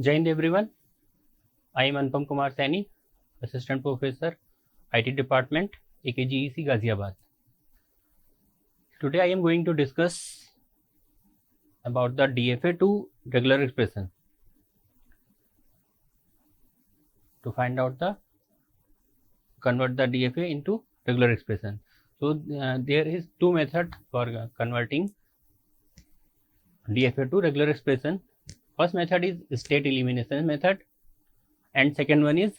Jai Hind everyone. I am Anupam Kumar Saini, Assistant Professor, IT Department, AKGEC Ghaziabad. Today I am going to discuss about the DFA to regular expression to find out convert the DFA into regular expression. So there is two methods for converting DFA to regular expression. First method is state elimination method and second one is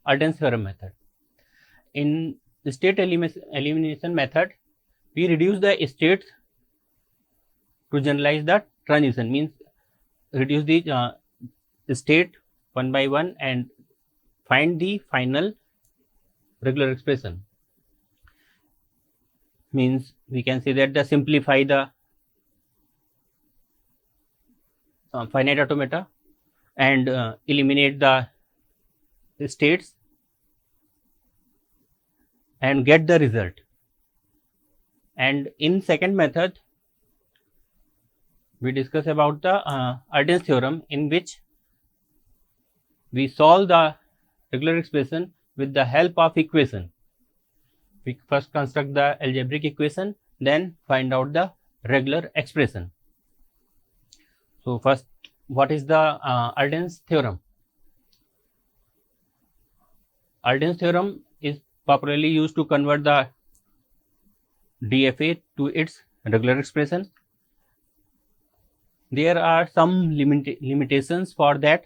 Arden Theorem method. In state elimination method, we reduce the states to generalize the transition, means reduce the state one by one and find the final regular expression. Means we can say that simplify the finite automata and eliminate the states and get the result. And in second method, we discuss about the Arden theorem, in which we solve the regular expression with the help of equation. We first construct the algebraic equation, then find out the regular expression. So first, what is the Arden's theorem? Arden's theorem is popularly used to convert the DFA to its regular expression. There are some limitations for that.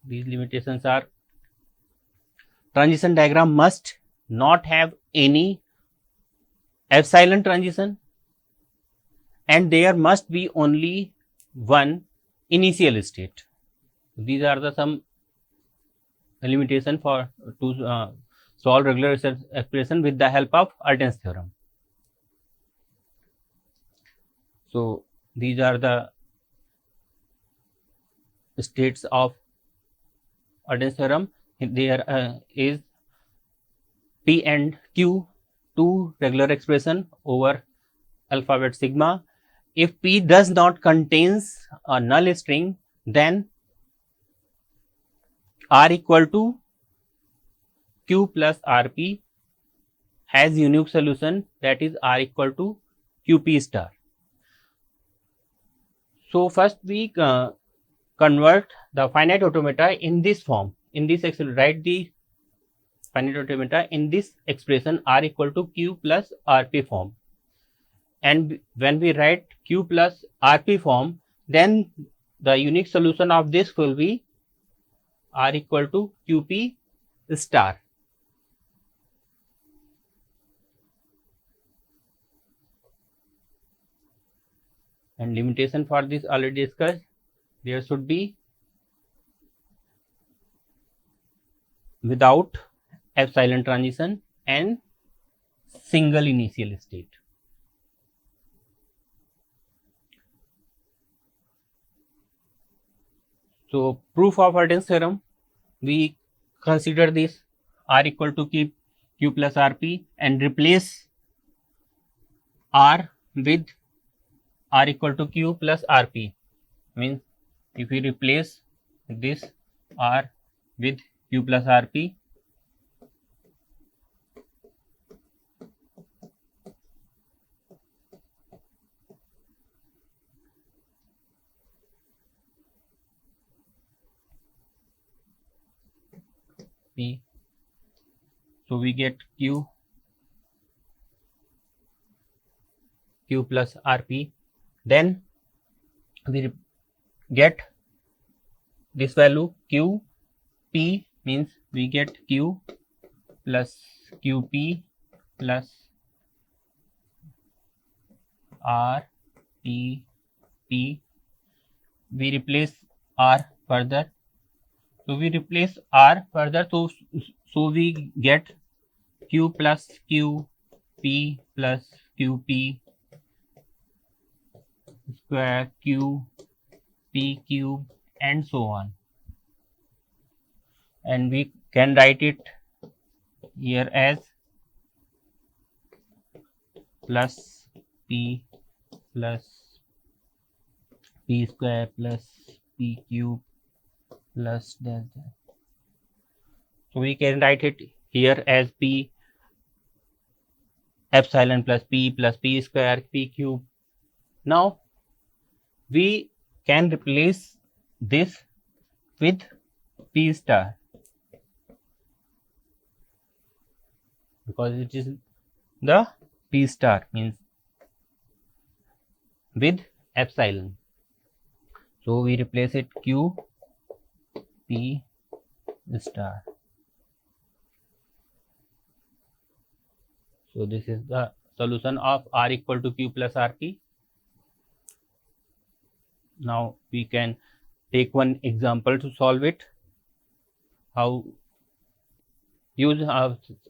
These limitations are: transition diagram must not have any epsilon transition, and there must be only one initial state. These are the some limitation for to solve regular expression with the help of Arden's theorem. So these are the states of Arden's theorem. There is P and Q, two regular expression over alphabet sigma. If P does not contains a null string, then R equal to Q plus RP has unique solution, that is R equal to QP star. So first we convert the finite automata in this form. In this expression, write the finite automata in this expression R equal to Q plus RP form. And when we write Q plus RP form, then the unique solution of this will be R equal to QP star. And limitation for this already discussed. There should be without epsilon transition and single initial state. So proof of Arden's theorem, we consider this R equal to Q plus RP and replace R with R equal to Q plus RP. Means if we replace this R with Q plus RP, so we get Q plus RP. Then we get this value Q P, means we get Q plus QP plus R P P. We replace R further. So we replace R further. So we get Q plus QP plus QP square Q P cube and so on. And we can write it here as plus P plus p square plus p cube plus dash dash. So we can write it here as p epsilon plus p square p cube. Now we can replace this with p star because it is the p star means with epsilon. So we replace it q p star. So this is the solution of r equal to q plus rp. Now we can take one example to solve it. How use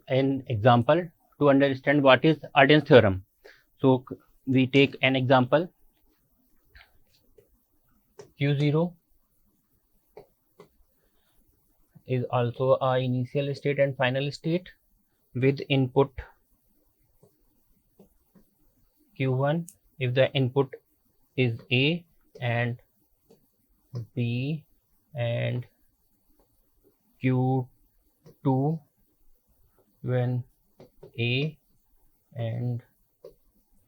an example to understand what is Arden's theorem. So we take an example. Q0 is also a initial state and final state with input Q1 if the input is A and B and Q2 when A and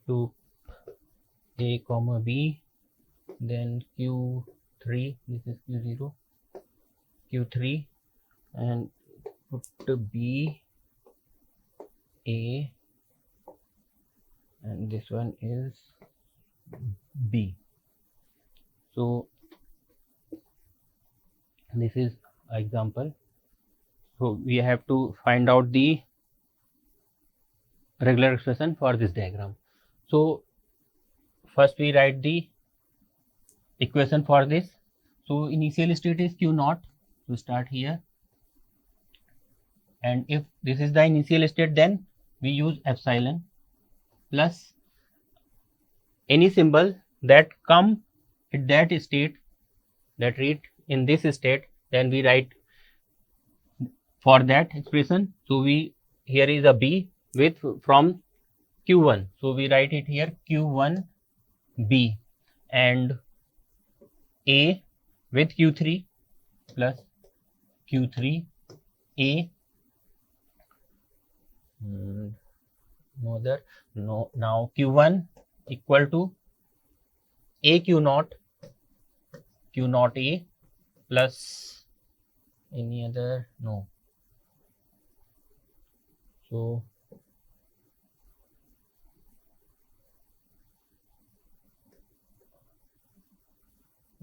to A comma B, then Q3, this is Q0, Q3 and put B, A and this one is B. So this is example. So we have to find out the regular expression for this diagram. So first we write the equation for this. So initial state is Q naught. So start here, and if this is the initial state, then we use epsilon plus any symbol that come at that state, that read in this state, then we write for that expression. So we here is a B with from Q1. So we write it here Q1 B and A with Q3 plus Q3 A. No other. No. Now Q1 equal to A Q naught A plus any other, no. So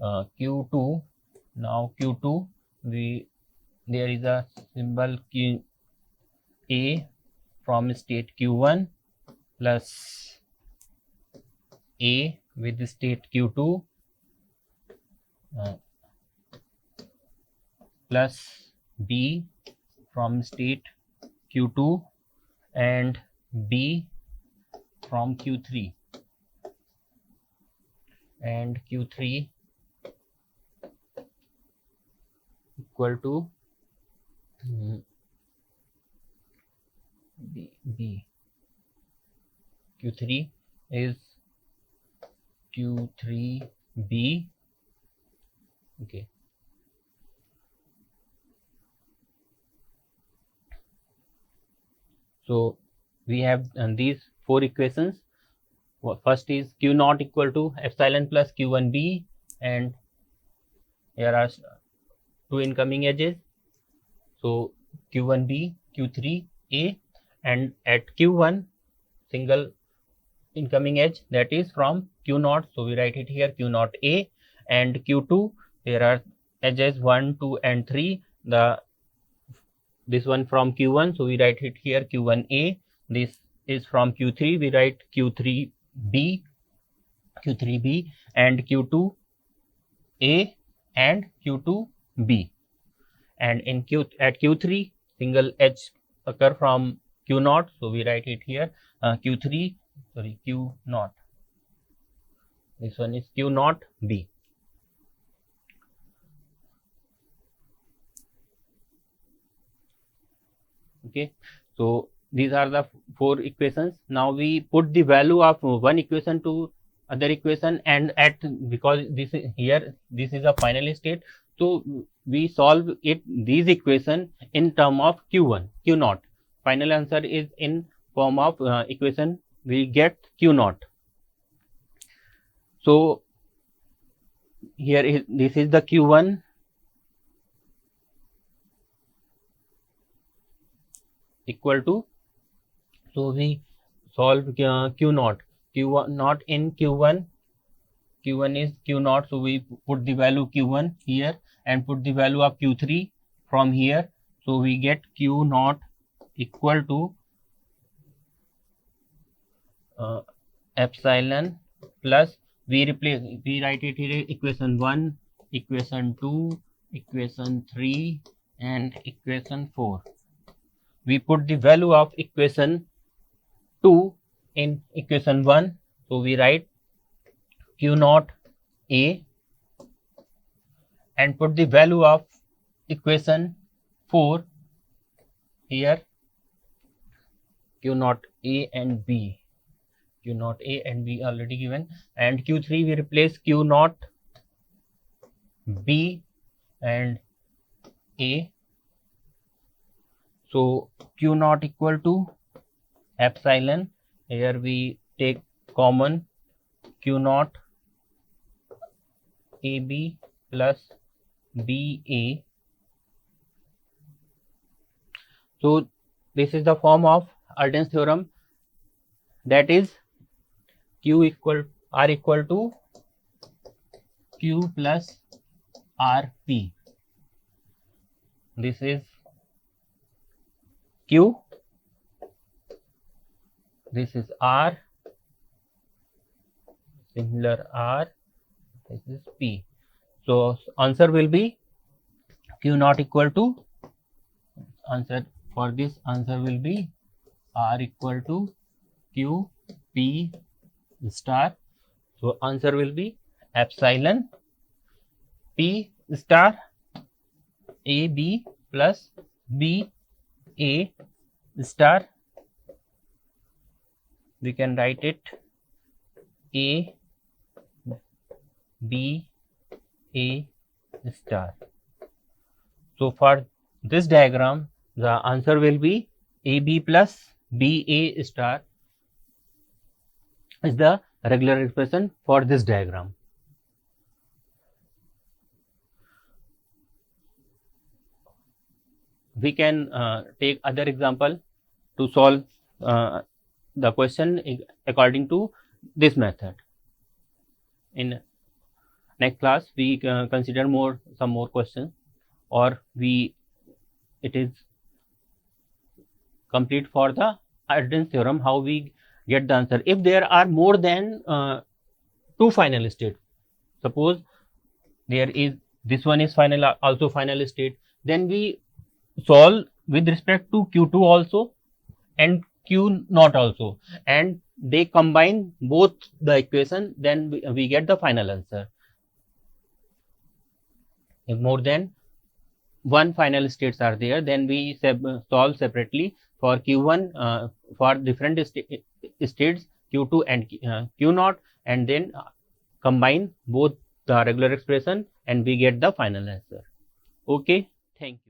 Q2, now Q2 there is a symbol Q A from state Q1 plus A with the state Q2 plus B from state Q2 and B from Q3 and Q3 equal to B. Q3 is Q3B. Okay. So we have these four equations. First is Q naught equal to epsilon plus Q1B, and here are two incoming edges. So Q1B, Q3A, and at Q1 single incoming edge, that is from Q naught. So we write it here Q naught A, and Q2 there are edges 1, 2 and 3. This one from Q1, so we write it here Q1A. This is from Q3, we write Q3B, and Q2A and Q2B. And in at Q3 single edge occur from Q naught, so we write it here Q naught. This one is Q naught B. Okay, so these are the four equations. Now we put the value of one equation to other equation, and at because this is here, this is a final state, so we solve it these equation in term of q1 q naught. Final answer is in form of equation we get q naught. So here is this is the q1 equal to, so we solve q naught not in q1 is q naught, so we put the value q1 here and put the value of q3 from here, so we get q naught equal to epsilon plus, we write it here equation 1, equation 2, equation 3 and equation 4. We put the value of equation 2 in equation 1, so we write q naught a and put the value of equation 4 here, q naught a and b, q naught a and b already given, and q3 we replace q naught b and a, so q naught equal to epsilon, here we take common q naught ab plus ba. So this is the form of Arden's theorem, that is q equal r equal to q plus rp. This is q, this is r, similar r, this is p. So answer will be q naught equal to, answer for this answer will be r equal to q p star. So answer will be epsilon p star a b plus b a star. We can write it a b a star. So for this diagram the answer will be ab plus ba star is the regular expression for this diagram. We can take other example to solve the question according to this method. In next class we consider some more questions, or it is complete for the Arden's theorem, how we get the answer. If there are more than two final states, suppose there is this one is final also final state, then we solve with respect to q2 also and q naught also, and they combine both the equation, then we get the final answer. If more than one final states are there, then we solve separately for q1 for different states q2 and q naught, and then combine both the regular expression and we get the final answer. Okay, thank you.